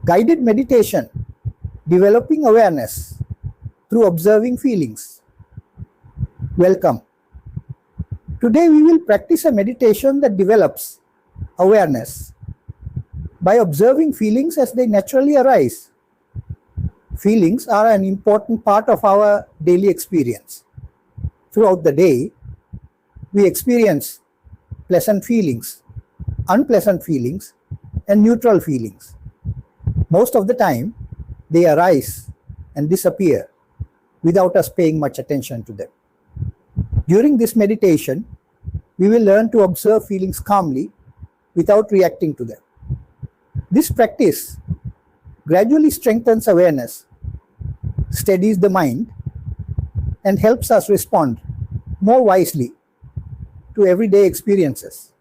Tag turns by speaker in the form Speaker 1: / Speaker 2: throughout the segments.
Speaker 1: Guided meditation, developing awareness through observing feelings. Welcome. Today we will practice a meditation that develops awareness by observing feelings as they naturally arise. Feelings are an important part of our daily experience. Throughout the day, we experience pleasant feelings, unpleasant feelings, and neutral feelings. Most of the time, they arise and disappear without us paying much attention to them. During this meditation, we will learn to observe feelings calmly without reacting to them. This practice gradually strengthens awareness, steadies the mind, and helps us respond more wisely to everyday experiences.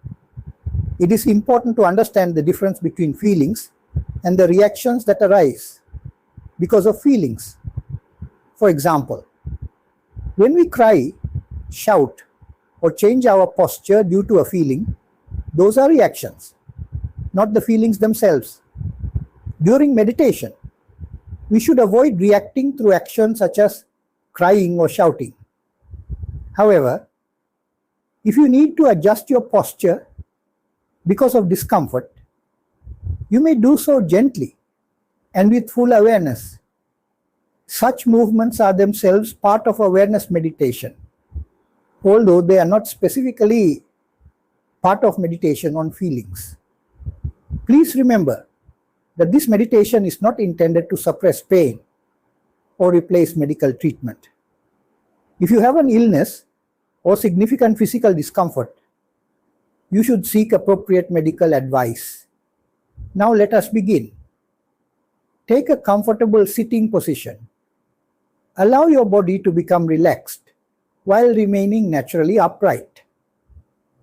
Speaker 1: It is important to understand the difference between feelings and the reactions that arise because of feelings. For example, when we cry, shout, or change our posture due to a feeling, those are reactions, not the feelings themselves. During meditation, we should avoid reacting through actions such as crying or shouting. However, if you need to adjust your posture because of discomfort, you may do so gently and with full awareness. Such movements are themselves part of awareness meditation, although they are not specifically part of meditation on feelings. Please remember that this meditation is not intended to suppress pain or replace medical treatment. If you have an illness or significant physical discomfort, you should seek appropriate medical advice. Now let us begin. Take a comfortable sitting position. Allow your body to become relaxed while remaining naturally upright.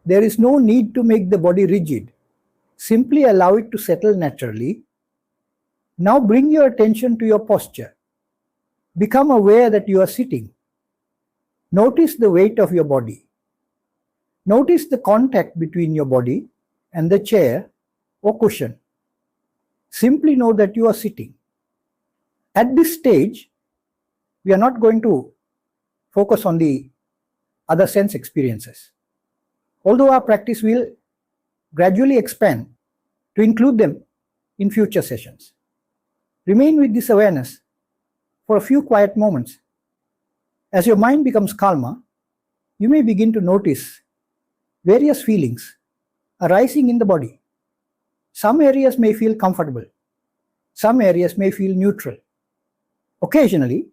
Speaker 1: There is no need to make the body rigid. Simply allow it to settle naturally. Now bring your attention to your posture. Become aware that you are sitting. Notice the weight of your body. Notice the contact between your body and the chair or cushion. Simply know that you are sitting. At this stage, we are not going to focus on the other sense experiences, although our practice will gradually expand to include them in future sessions. Remain with this awareness for a few quiet moments. As your mind becomes calmer, you may begin to notice various feelings arising in the body. Some areas may feel comfortable. Some areas may feel neutral. Occasionally,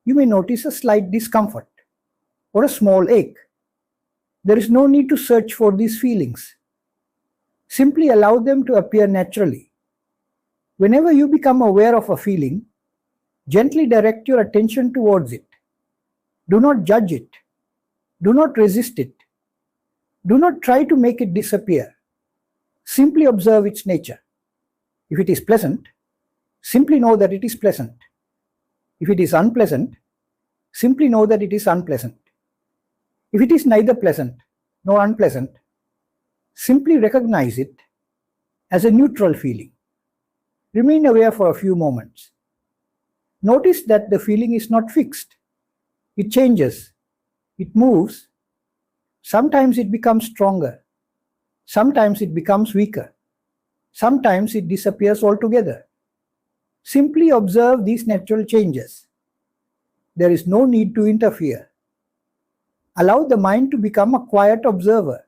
Speaker 1: you may notice a slight discomfort or a small ache. There is no need to search for these feelings. Simply allow them to appear naturally. Whenever you become aware of a feeling, gently direct your attention towards it. Do not judge it. Do not resist it. Do not try to make it disappear. Simply observe its nature. If it is pleasant, simply know that it is pleasant. If it is unpleasant, simply know that it is unpleasant. If it is neither pleasant nor unpleasant, simply recognize it as a neutral feeling. Remain aware for a few moments. Notice that the feeling is not fixed. It changes. It moves. Sometimes it becomes stronger. Sometimes it becomes weaker. Sometimes it disappears altogether. Simply observe these natural changes. There is no need to interfere. Allow the mind to become a quiet observer.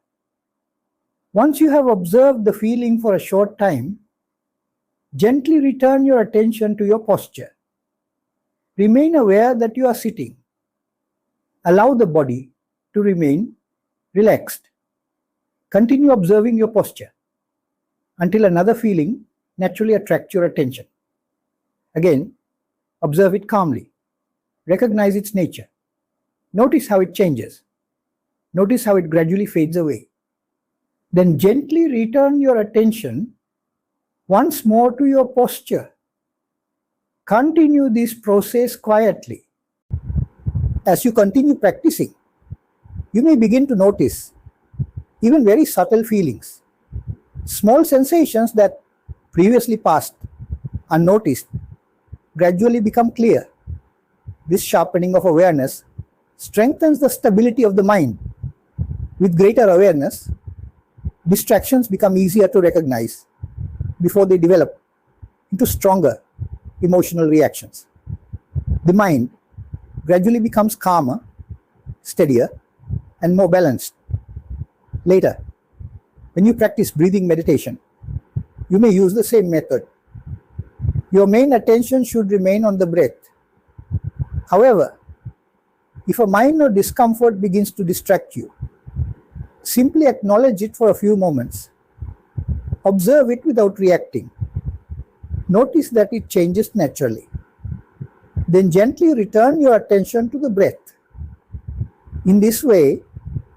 Speaker 1: Once you have observed the feeling for a short time, gently return your attention to your posture. Remain aware that you are sitting. Allow the body to remain relaxed. Continue observing your posture until another feeling naturally attracts your attention. Again, observe it calmly. Recognize its nature. Notice how it changes. Notice how it gradually fades away. Then gently return your attention once more to your posture. Continue this process quietly. As you continue practicing, you may begin to notice even very subtle feelings, small sensations that previously passed unnoticed, gradually become clear. This sharpening of awareness strengthens the stability of the mind. With greater awareness, distractions become easier to recognize before they develop into stronger emotional reactions. The mind gradually becomes calmer, steadier, and more balanced. Later, when you practice breathing meditation, you may use the same method. Your main attention should remain on the breath. However, if a minor discomfort begins to distract you, simply acknowledge it for a few moments. Observe it without reacting. Notice that it changes naturally. Then gently return your attention to the breath. In this way,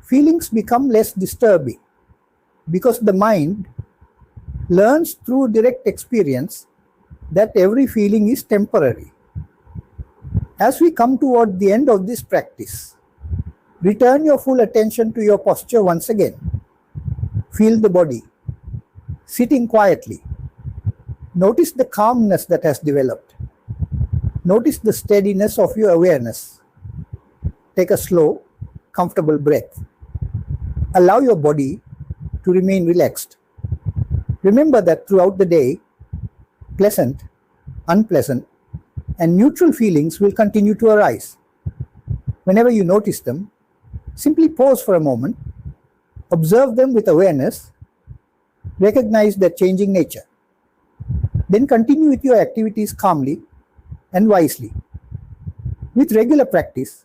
Speaker 1: feelings become less disturbing because the mind learns through direct experience that every feeling is temporary. As we come toward the end of this practice, return your full attention to your posture once again. Feel the body, sitting quietly. Notice the calmness that has developed. Notice the steadiness of your awareness. Take a slow, comfortable breath. Allow your body to remain relaxed. Remember that throughout the day, pleasant, unpleasant, and neutral feelings will continue to arise. Whenever you notice them, simply pause for a moment, observe them with awareness, recognize their changing nature. Then continue with your activities calmly and wisely. With regular practice,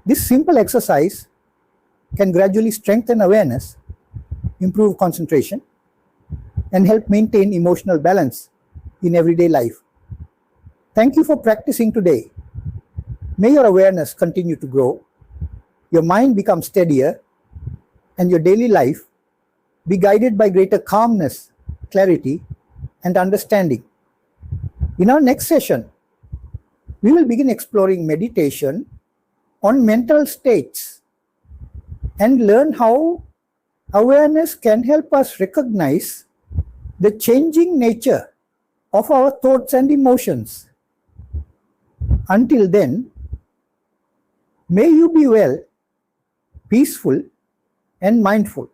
Speaker 1: this simple exercise can gradually strengthen awareness, improve concentration, and help maintain emotional balance in everyday life. Thank you for practicing today. May your awareness continue to grow, your mind become steadier, and your daily life be guided by greater calmness, clarity, and understanding. In our next session, we will begin exploring meditation on mental states and learn how awareness can help us recognize the changing nature of our thoughts and emotions. Until then, may you be well, peaceful, and mindful.